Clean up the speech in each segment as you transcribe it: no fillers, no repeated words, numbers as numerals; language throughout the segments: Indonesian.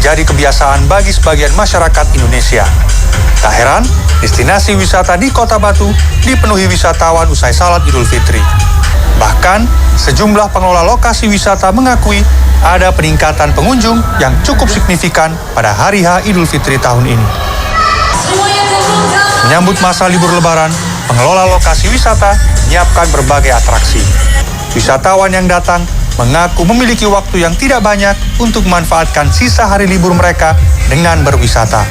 menjadi kebiasaan bagi sebagian masyarakat Indonesia. Tak heran, destinasi wisata di Kota Batu dipenuhi wisatawan usai Salat Idul Fitri. Bahkan, sejumlah pengelola lokasi wisata mengakui ada peningkatan pengunjung yang cukup signifikan pada hari H Idul Fitri tahun ini. Menyambut masa libur Lebaran, pengelola lokasi wisata menyiapkan berbagai atraksi. Wisatawan yang datang mengaku memiliki waktu yang tidak banyak untuk memanfaatkan sisa hari libur mereka dengan berwisata.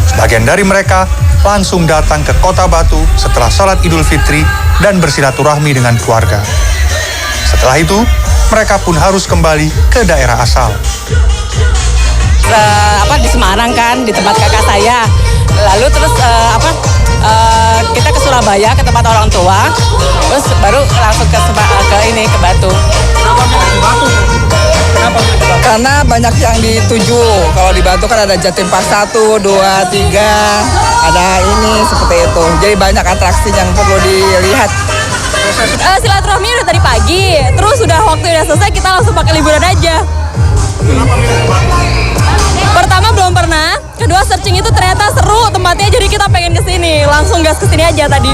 Sebagian dari mereka langsung datang ke Kota Batu setelah Salat Idul Fitri dan bersilaturahmi dengan keluarga. Setelah itu, mereka pun harus kembali ke daerah asal. Di Semarang kan, di tempat kakak saya. Lalu terus kita ke Surabaya ke tempat orang tua, terus baru langsung ke Batu. Kenapa milih Batu? Karena banyak yang dituju. Kalau di Batu kan ada Jatim Park 1, 2, 3, ada ini seperti itu. Jadi banyak atraksi yang perlu dilihat. Silaturahmi udah tadi pagi, terus udah waktu udah selesai kita langsung pakai liburan aja. Kenapa milih Batu? Pertama belum pernah, kedua searching itu ternyata seru tempatnya, jadi kita pengen kesini, langsung gas kesini aja tadi.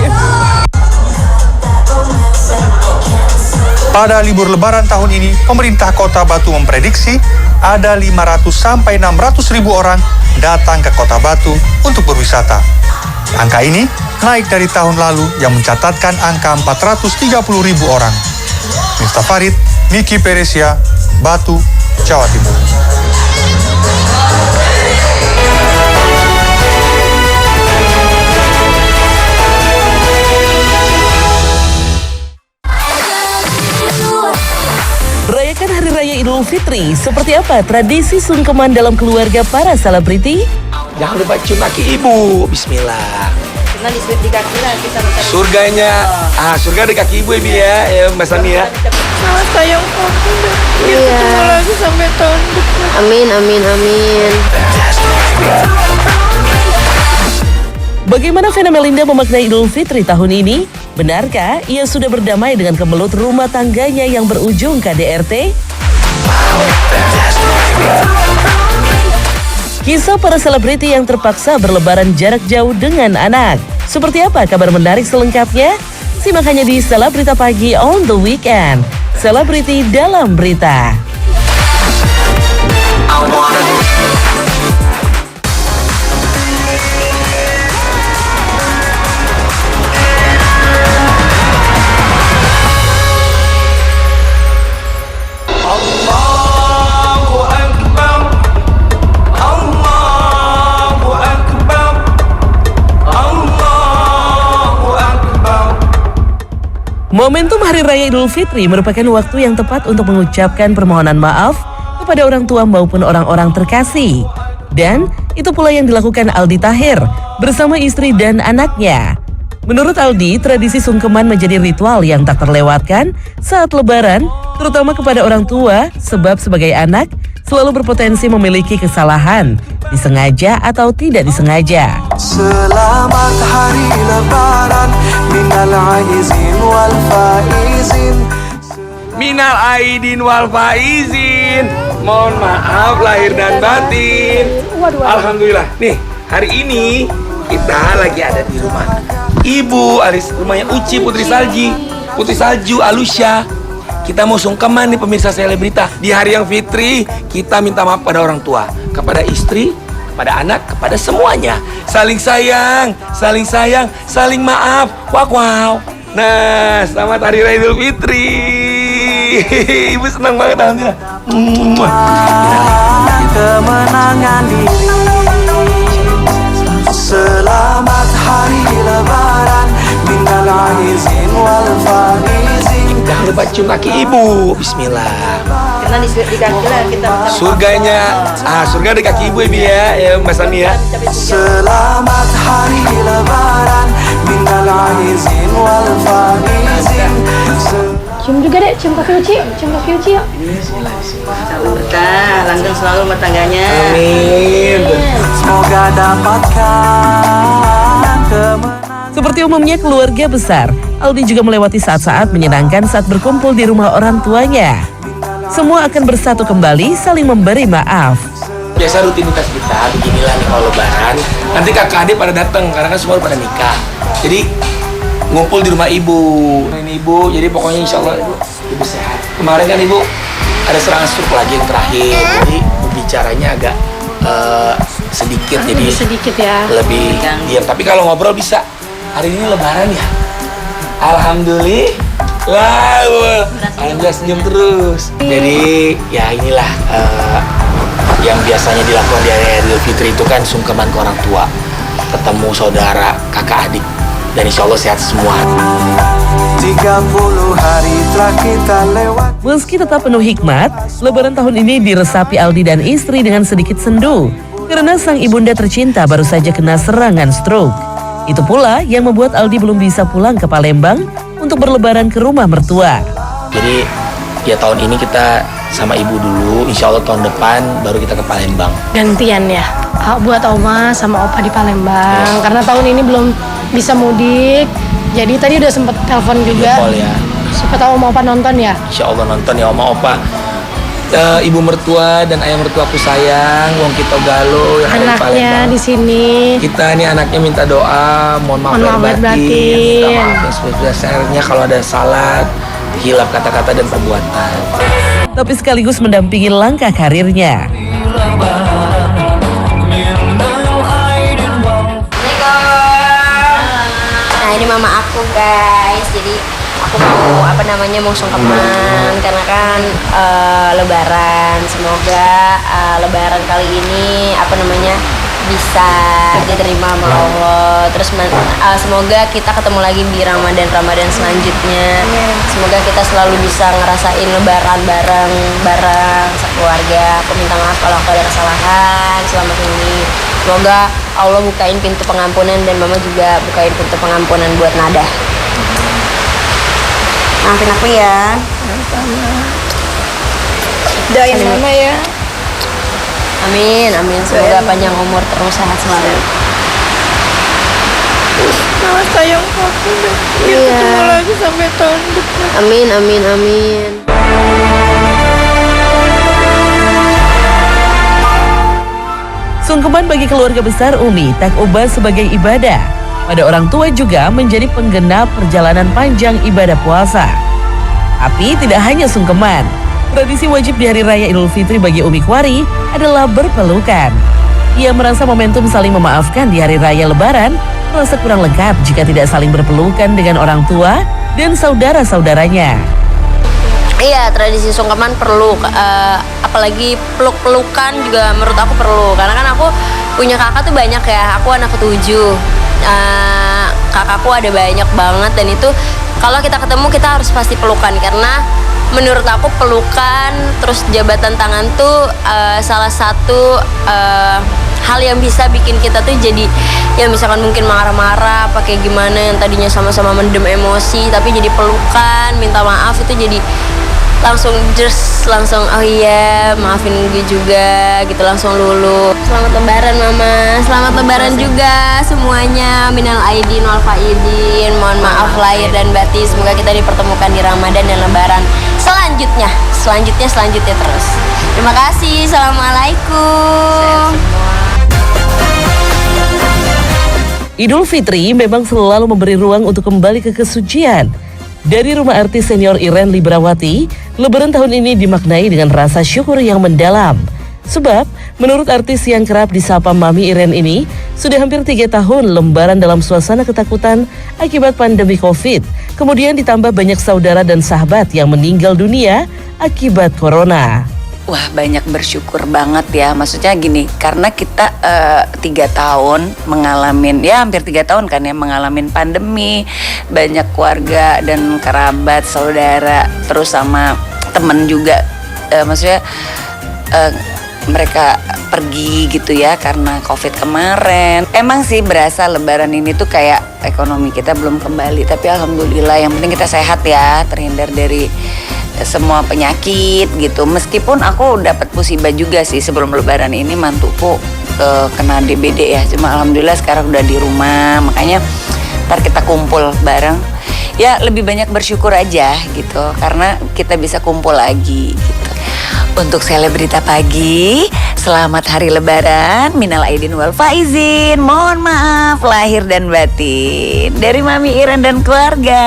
Pada libur Lebaran tahun ini, pemerintah Kota Batu memprediksi ada 500 sampai 600 ribu orang datang ke Kota Batu untuk berwisata. Angka ini naik dari tahun lalu yang mencatatkan angka 430 ribu orang. Miftah Farid, Miki Peresia, Batu, Jawa Timur. Merayakan Hari Raya Idul Fitri, seperti apa tradisi sungkeman dalam keluarga para selebriti? Jangan lupa cium kaki ibu. Bismillah. Karena di kaki lah kita Surganya, surga di kaki ibu ya, Mbak Sani ya. Mama sayang kamu deh. Kita ketemu lagi sampai tahun depan. Amin, amin, amin. Bagaimana Vena Melinda memaknai Idul Fitri tahun ini? Benarkah ia sudah berdamai dengan kemelut rumah tangganya yang berujung KDRT? Kisah para selebriti yang terpaksa berlebaran jarak jauh dengan anak. Seperti apa kabar menarik selengkapnya? Simak hanya di Selebrita Pagi on the Weekend. Selebriti dalam berita. Momentum Hari Raya Idul Fitri merupakan waktu yang tepat untuk mengucapkan permohonan maaf kepada orang tua maupun orang-orang terkasih. Dan itu pula yang dilakukan Aldi Tahir bersama istri dan anaknya. Menurut Aldi, tradisi sungkeman menjadi ritual yang tak terlewatkan saat Lebaran, terutama kepada orang tua, sebab sebagai anak selalu berpotensi memiliki kesalahan, disengaja atau tidak disengaja. Selamat Hari Lebaran, minal aizin wal faizin. Minal aidin wal faizin. Mohon maaf lahir dan batin. Alhamdulillah. Nih, hari ini kita lagi ada di rumah Ibu Aris, rumahnya Uci Putri Salju Alusya. Kita mau sungkeman nih pemirsa selebrita. Di hari yang fitri, kita minta maaf pada orang tua, kepada istri, pada anak, kepada semuanya. Saling sayang, saling maaf. Wow. Nah, selamat Hari Raya Idul Fitri. Ibu senang banget, alhamdulillah. Kemenangan diri. Selamat Hari Lebaran, minal aizin wal faizin. Jangan lupa cium kaki ibu. Bismillah. Karena di kaki lah kita Surganya, surga di kaki ibu ya, Mbak Sani ya. Selamat Hari Lebaran, minal aizin wal faizin. Cium juga dek, cium kaki Uci yuk. berkah, langgeng selalu rumah tangganya. Amin. Semoga dapatkan kemenangan. Seperti umumnya keluarga besar, Aldi juga melewati saat-saat menyenangkan saat berkumpul di rumah orang tuanya. Semua akan bersatu kembali saling memberi maaf. biasa rutinitas kita beginilah nih kalau lebaran. Nanti kakak adik pada datang karena kan semua pada nikah. Jadi ngumpul di rumah ibu. Ini ibu, jadi pokoknya insya Allah ibu sehat. Kemarin kan ibu ada serangan stroke lagi yang terakhir. Jadi berbicaranya agak sedikit, jadi sedikit ya. lebih diam. Tapi kalau ngobrol bisa. Hari ini lebaran ya. Alhamdulillah. Alhamdulillah senyum terus. Jadi ya inilah yang biasanya dilakukan di hari Idul Fitri itu kan sungkeman ke orang tua, ketemu saudara, kakak adik, dan insya Allah sehat semua. 30 hari telah kita lewat. Meski tetap penuh hikmat, Lebaran tahun ini diresapi Aldi dan istri dengan sedikit sendu karena sang ibunda tercinta baru saja kena serangan stroke. Itu pula yang membuat Aldi belum bisa pulang ke Palembang untuk berlebaran ke rumah mertua. Jadi ya tahun ini kita sama ibu dulu, insya Allah tahun depan baru kita ke Palembang. Gantian ya. Buat Oma sama Opa di Palembang. Karena tahun ini belum bisa mudik. Jadi tadi udah sempet telepon juga. Call ya. Siapa tahu Oma Opa nonton ya. Insya Allah nonton ya Oma Opa. Ibu mertua dan ayah mertuaku sayang, wong kita galuh yang ada di Anaknya Palembang. di sini. Kita nih anaknya minta doa, mohon maaf lahir batin. Minta maaf yang sebesar-besarnya kalau ada salah, hilaf kata-kata dan perbuatan. Tapi sekaligus mendampingi langkah karirnya. Nah ini mama aku guys, jadi aku mau sungkeman karena kan lebaran. Semoga lebaran kali ini bisa diterima sama Allah. Terus semoga kita ketemu lagi di Ramadan selanjutnya. Semoga kita selalu bisa ngerasain lebaran bareng sekeluarga. Aku minta maaf kalau aku ada kesalahan selama ini. Semoga Allah bukain pintu pengampunan dan mama juga bukain pintu pengampunan buat Nada. Maafin aku ya. Doain mama ya. Amin, amin. Semoga panjang umur terus sehat selalu. Mama sayang aku deh. Iya. Ketemu lagi sampai tahun depan. Amin, amin, amin. Sungkeman bagi keluarga besar Umi tak ubah sebagai ibadah. Pada orang tua juga menjadi penggenap perjalanan panjang ibadah puasa. Tapi tidak hanya sungkeman. Tradisi wajib di Hari Raya Idul Fitri bagi Umi Kwari adalah berpelukan. Ia merasa momentum saling memaafkan di Hari Raya Lebaran merasa kurang lengkap jika tidak saling berpelukan dengan orang tua dan saudara-saudaranya. Iya, tradisi sungkeman perlu, apalagi peluk-pelukan juga menurut aku perlu. Karena kan aku punya kakak tuh banyak ya, aku anak ke-7. Kakakku ada banyak banget dan itu kalau kita ketemu kita harus pasti pelukan. Karena menurut aku pelukan terus jabatan tangan tuh salah satu hal yang bisa bikin kita tuh jadi ya misalkan mungkin marah-marah pakai gimana yang tadinya sama-sama mendem emosi tapi jadi pelukan minta maaf itu jadi langsung oh iya maafin gue juga gitu langsung lulu. Selamat lebaran mama, selamat lebaran juga semuanya, minal aidin wal faidin, mohon maaf lahir dan batin, semoga kita dipertemukan di Ramadan dan lebaran selanjutnya terus. Terima kasih, assalamualaikum. Idul Fitri memang selalu memberi ruang untuk kembali ke kesucian. Dari rumah artis senior Iren Librawati, Lebaran tahun ini dimaknai dengan rasa syukur yang mendalam. Sebab, menurut artis yang kerap disapa Mami Iren ini, sudah hampir 3 tahun Lebaran dalam suasana ketakutan akibat pandemi COVID. Kemudian ditambah banyak saudara dan sahabat yang meninggal dunia akibat corona. Wah, banyak bersyukur banget ya. Maksudnya gini, karena kita 3 tahun mengalami, ya hampir 3 tahun kan ya, mengalami pandemi. Banyak keluarga dan kerabat, saudara, terus sama temen juga. Maksudnya mereka pergi gitu ya karena COVID kemarin. Emang sih berasa lebaran ini tuh kayak ekonomi kita belum kembali. Tapi alhamdulillah yang penting kita sehat ya, terhindar dari semua penyakit gitu. Meskipun aku dapat musibah juga sih sebelum lebaran ini, mantuku kena DBD ya. Cuma alhamdulillah sekarang udah di rumah, makanya ntar kita kumpul bareng. ya lebih banyak bersyukur aja gitu karena kita bisa kumpul lagi gitu. Untuk selebrita pagi, selamat hari lebaran, minal aidin wal faizin, mohon maaf lahir dan batin dari Mami Iren dan keluarga.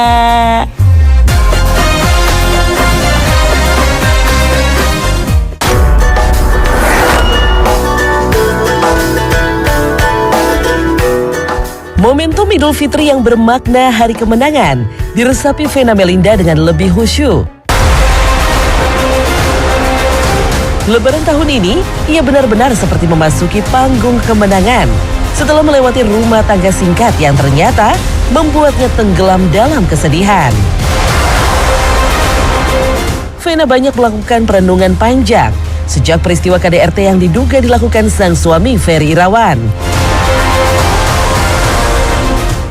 Momentum Idul Fitri yang bermakna hari kemenangan diresapi Vena Melinda dengan lebih khusyuk. Lebaran tahun ini, ia benar-benar seperti memasuki panggung kemenangan setelah melewati rumah tangga singkat yang ternyata membuatnya tenggelam dalam kesedihan. Vena banyak melakukan perenungan panjang sejak peristiwa KDRT yang diduga dilakukan sang suami Ferry Irawan.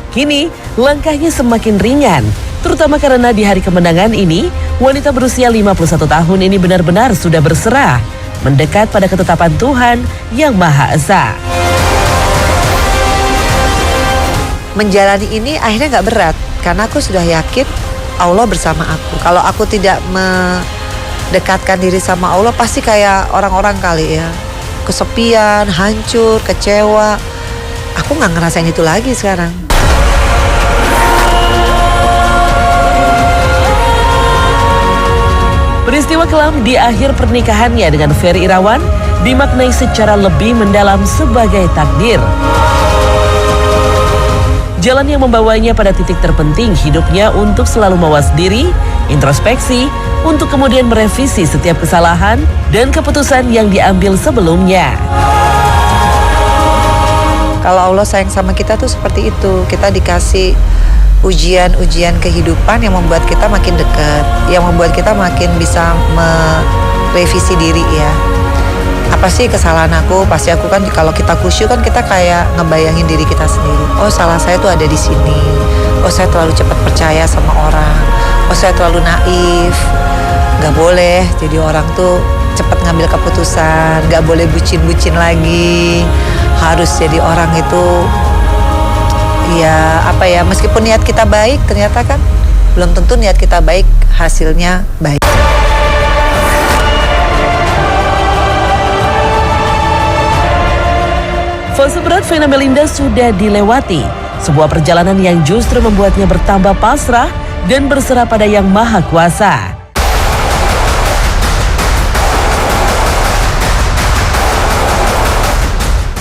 Kini, langkahnya semakin ringan, terutama karena di hari kemenangan ini, wanita berusia 51 tahun ini benar-benar sudah berserah, mendekat pada ketetapan Tuhan yang Maha Esa. Menjalani ini akhirnya gak berat, karena aku sudah yakin Allah bersama aku. Kalau aku tidak mendekatkan diri sama Allah, pasti kayak orang-orang kali ya, kesepian, hancur, kecewa. Aku gak ngerasain itu lagi sekarang. Peristiwa kelam di akhir pernikahannya dengan Ferry Irawan dimaknai secara lebih mendalam sebagai takdir. Jalan yang membawanya pada titik terpenting hidupnya untuk selalu mawas diri, introspeksi, untuk kemudian merevisi setiap kesalahan dan keputusan yang diambil sebelumnya. Kalau Allah sayang sama kita tuh seperti itu, kita dikasih ujian-ujian kehidupan yang membuat kita makin dekat, yang membuat kita makin bisa merevisi diri ya. Apa sih kesalahan aku? Pasti aku kan kalau kita khusyuk kan kita kayak ngebayangin diri kita sendiri. Oh, salah saya tuh ada di sini. Oh, saya terlalu cepat percaya sama orang. Oh, saya terlalu naif. Gak boleh jadi orang tuh cepat ngambil keputusan. Gak boleh bucin-bucin lagi. Harus jadi orang itu ya apa ya, meskipun niat kita baik ternyata kan belum tentu niat kita baik hasilnya baik. Fase berat Vena Melinda sudah dilewati, sebuah perjalanan yang justru membuatnya bertambah pasrah dan berserah pada Yang Maha Kuasa.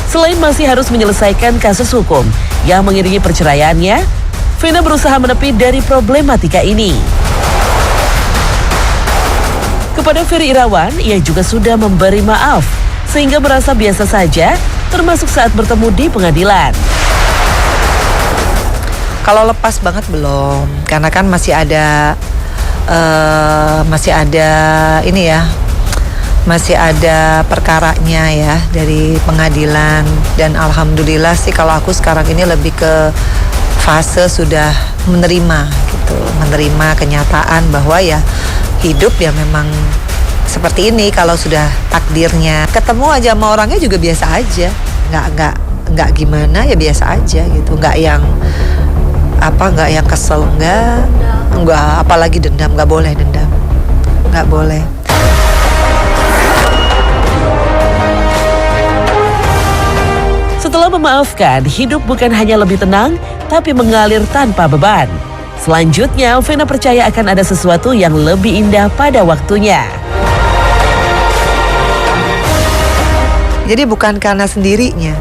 Selain masih harus menyelesaikan kasus hukum yang mengiringi perceraiannya, Vena berusaha menepi dari problematika ini. Kepada Ferry Irawan, ia juga sudah memberi maaf, sehingga merasa biasa saja, termasuk saat bertemu di pengadilan. Kalau lepas banget belum, karena kan masih ada ini ya, masih ada perkaranya ya dari pengadilan. Dan alhamdulillah sih kalau aku sekarang ini lebih ke fase sudah menerima gitu, menerima kenyataan bahwa ya hidup ya memang seperti ini. Kalau sudah takdirnya, ketemu aja sama orangnya juga biasa aja, nggak gimana ya, biasa aja gitu, nggak yang kesel, nggak apalagi dendam, nggak boleh dendam, nggak boleh. Setelah memaafkan, hidup bukan hanya lebih tenang, tapi mengalir tanpa beban. Selanjutnya, Vena percaya akan ada sesuatu yang lebih indah pada waktunya. Jadi bukan karena sendirinya,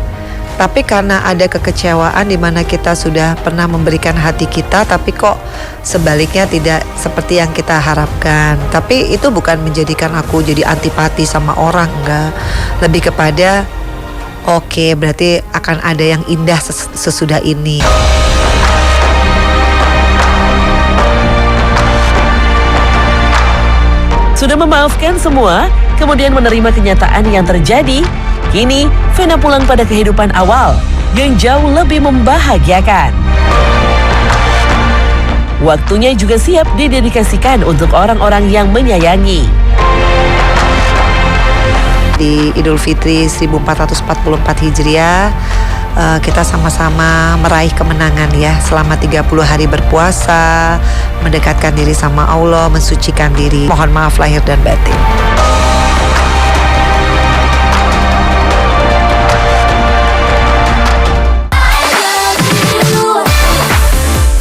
tapi karena ada kekecewaan di mana kita sudah pernah memberikan hati kita, tapi kok sebaliknya tidak seperti yang kita harapkan. Tapi itu bukan menjadikan aku jadi antipati sama orang, enggak. Lebih kepada oke, berarti akan ada yang indah sesudah ini. Sudah memaafkan semua, kemudian menerima kenyataan yang terjadi, kini Vena pulang pada kehidupan awal yang jauh lebih membahagiakan. Waktunya juga siap didedikasikan untuk orang-orang yang menyayangi. Di Idul Fitri 1444 Hijriah, kita sama-sama meraih kemenangan ya selama 30 hari berpuasa, mendekatkan diri sama Allah, mensucikan diri. Mohon maaf lahir dan batin.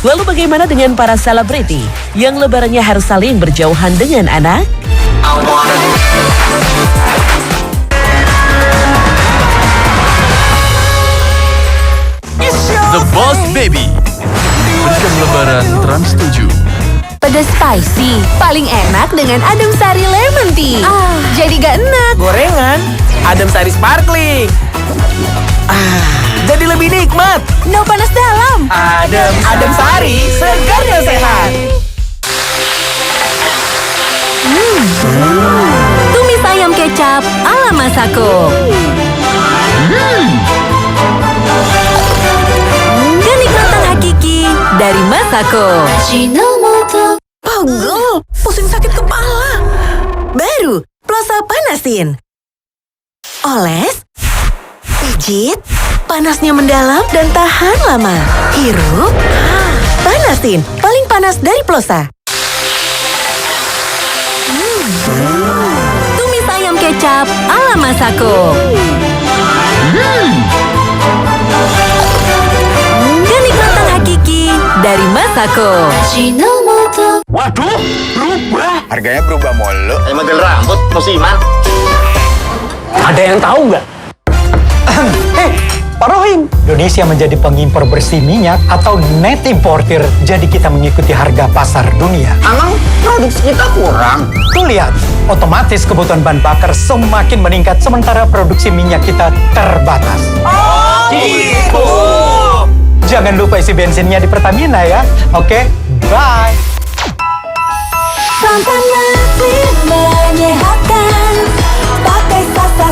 Lalu bagaimana dengan para selebriti yang lebarannya harus saling berjauhan dengan anak? The Boss Baby. Berikan lebaran Trans 7. Pedas spicy, paling enak dengan adem sari lemon tea. Jadi gak enak. Gorengan, adem sari sparkling. Jadi lebih nikmat. No panas dalam. Adem sari, segar dan sehat. Tumis ayam kecap ala Masako. Kenikmatan hakiki dari Masako. Pegel, pusing sakit kepala. Baru, Plosa Panasin. Oles, pijit, panasnya mendalam dan tahan lama. Hirup, panasin, paling panas dari Plosa. Tumis ayam kecap ala Masako. Kenikmatan hakiki dari Masako. Waduh, berubah. Harganya berubah mulu. Model rambut musiman. Ada yang tahu nggak? Pak Rohim, Indonesia menjadi pengimpor bersih minyak atau net importer, jadi kita mengikuti harga pasar dunia. Emang produksi kita kurang? Tuh lihat, otomatis kebutuhan bahan bakar semakin meningkat sementara produksi minyak kita terbatas. Oh, gitu. Jangan lupa isi bensinnya di Pertamina ya. Oke, bye. Sampan nasi menyehatkan, pakai sasa